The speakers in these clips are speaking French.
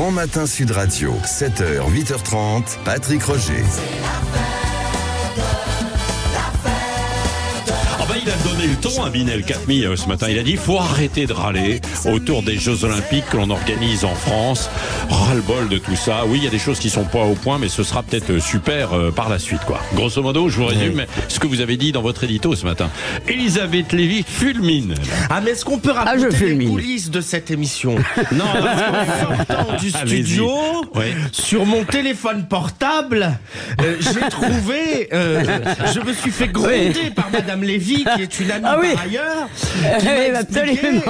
Grand Matin Sud Radio, 7h, 8h30, Patrick Roger. Il a donné le ton à Binel Khatmi ce matin. Il a dit faut arrêter de râler autour des Jeux Olympiques que l'on organise en France. Ras-le-bol de tout ça. Oui, il y a des choses qui sont pas au point, mais ce sera peut-être super par la suite, quoi. Grosso modo, je vous résume ce que vous avez dit dans votre édito ce matin. Elisabeth Lévy fulmine. Ah, mais est-ce qu'on peut raconter les coulisses de cette émission? Non, en sortant du studio, sur mon téléphone portable, j'ai trouvé, je me suis fait gronder par Madame Lévy, qui est une amie par ailleurs, qui m'a expliqué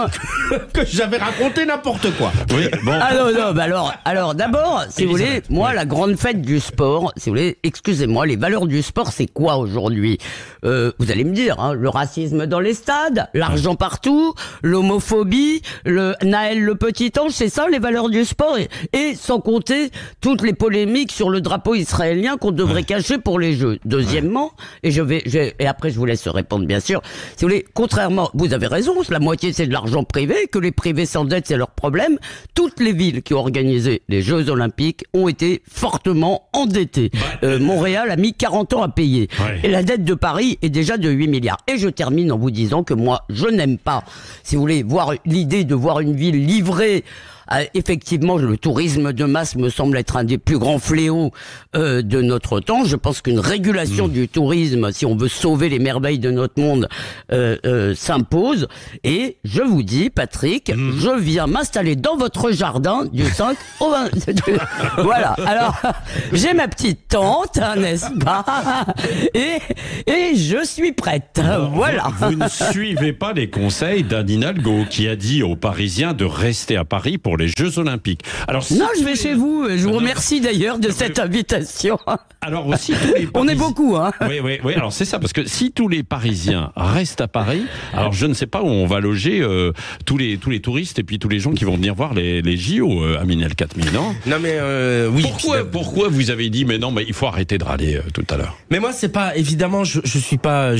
que j'avais raconté n'importe quoi. Oui, bon. Ah non, bah alors d'abord, si vous voulez, moi, la grande fête du sport, si vous voulez, excusez-moi, les valeurs du sport, c'est quoi aujourd'hui? Vous allez me dire, hein, le racisme dans les stades, l'argent partout, l'homophobie, le Naël le petit ange, c'est ça les valeurs du sport, et sans compter toutes les polémiques sur le drapeau israélien qu'on devrait cacher pour les Jeux. Deuxièmement, et après je vous laisse répondre bien sûr, si vous voulez, contrairement, vous avez raison, la moitié c'est de l'argent privé, que les privés s'endettent, c'est leur problème. Toutes les villes qui ont organisé les Jeux Olympiques ont été fortement endettées. Montréal a mis 40 ans à payer. Et la dette de Paris est déjà de 8 milliards. Et je termine en vous disant que moi, je n'aime pas, si vous voulez, voir l'idée de voir une ville livrée. Effectivement, le tourisme de masse me semble être un des plus grands fléaux de notre temps. Je pense qu'une régulation du tourisme, si on veut sauver les merveilles de notre monde, s'impose. Et je vous dis, Patrick, je viens m'installer dans votre jardin du 5 au 20. Voilà. Alors, j'ai ma petite tente, hein, n'est-ce pas? Et je suis prête. Voilà. Vous ne suivez pas les conseils d'Anne Hidalgo, qui a dit aux Parisiens de rester à Paris pour les Jeux Olympiques. Alors, non, je vais chez vous. Je vous remercie d'ailleurs de cette invitation. Alors aussi, tous les on est beaucoup, hein. Oui. Alors c'est ça, parce que si tous les Parisiens restent à Paris, alors je ne sais pas où on va loger tous les touristes et puis tous les gens qui vont venir voir les JO, Aminel Khatmi, non? Non mais oui. Pourquoi vous avez dit mais non, mais il faut arrêter de râler tout à l'heure? Mais moi c'est pas évidemment, je suis pas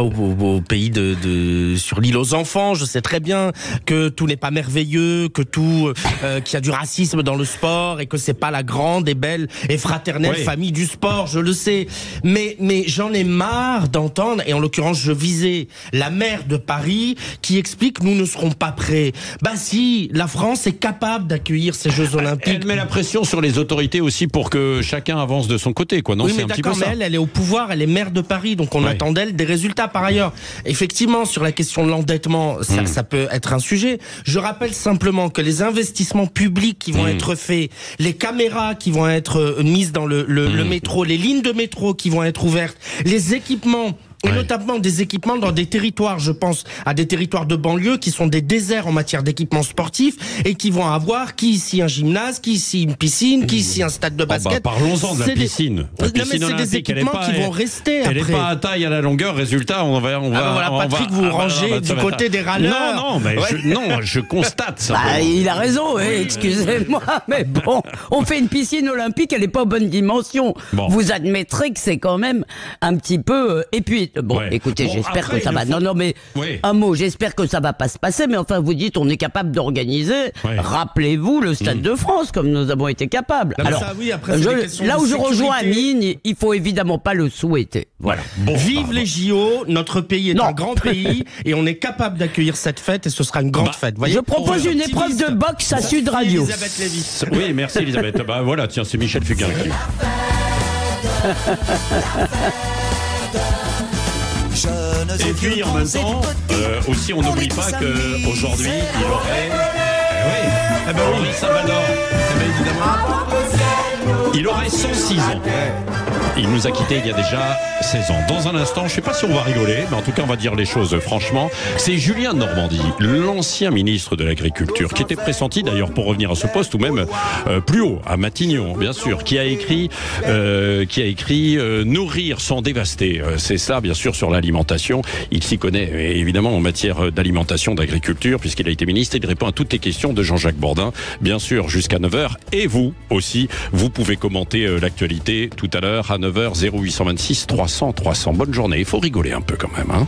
au pays sur l'île aux enfants. Je sais très bien que tout n'est pas merveilleux, que tout qu'il y a du racisme dans le sport et que c'est pas la grande et belle et fraternelle famille du sport, je le sais, mais j'en ai marre d'entendre, et en l'occurrence je visais la maire de Paris qui explique nous ne serons pas prêts. Bah si, la France est capable d'accueillir ces Jeux Olympiques. Elle met la pression sur les autorités aussi pour que chacun avance de son côté, quoi. Non, oui, c'est mais un petit d'accord, peu ça. mais elle est au pouvoir, elle est maire de Paris, donc on attend d'elle des résultats. Par ailleurs, effectivement, sur la question de l'endettement, ça peut être un sujet. Je rappelle simplement que les investissements publics qui vont être faits, les caméras qui vont être mises dans le métro, les lignes de métro qui vont être ouvertes, les équipements, et notamment des équipements dans des territoires, je pense à des territoires de banlieue qui sont des déserts en matière d'équipements sportifs et qui vont avoir, qui ici un gymnase, qui ici une piscine, qui ici un stade de basket. Parlons-en de la piscine. La piscine c'est des équipements qui vont rester après. Elle n'est pas à taille, à la longueur, résultat, on va voilà, Patrick, vous rangez du côté des râleurs. Non, mais je constate ça. Il a raison, excusez-moi, mais bon, on fait une piscine olympique, elle n'est pas en bonne dimension. Vous admettrez que c'est quand même un petit peu... Et puis, écoutez, j'espère que ça va... Non, mais un mot, j'espère que ça va pas se passer, mais enfin, vous dites, on est capable d'organiser, rappelez-vous, le Stade de France, comme nous avons été capables. Non, alors, après, là où je rejoins Amine, il faut évidemment pas le souhaiter. Voilà. Vive les JO, notre pays est un grand pays, et on est capable d'accueillir cette fête, et ce sera une grande fête. Voyez, je propose une épreuve de boxe à Sud Radio. Elisabeth Lévy. Oui, merci Elisabeth. Voilà, tiens, c'est Michel Fugain qui... Et puis en même temps, aussi on n'oublie pas qu'aujourd'hui il aurait... Henri Salvador, il aurait 106 ans. Il nous a quittés il y a déjà 16 ans. Dans un instant, je ne sais pas si on va rigoler, mais en tout cas on va dire les choses franchement. C'est Julien de Normandie, l'ancien ministre de l'Agriculture, qui était pressenti d'ailleurs pour revenir à ce poste, ou même plus haut, à Matignon, bien sûr, qui a écrit Nourrir sans dévaster. C'est ça, bien sûr, sur l'alimentation. Il s'y connaît évidemment en matière d'alimentation, d'agriculture, puisqu'il a été ministre. Il répond à toutes les questions de Jean-Jacques Bourdin, bien sûr, jusqu'à 9h. Et vous aussi, vous pouvez commenter l'actualité tout à l'heure à 9h, 0826 300 300. Bonne journée. Il faut rigoler un peu quand même, hein.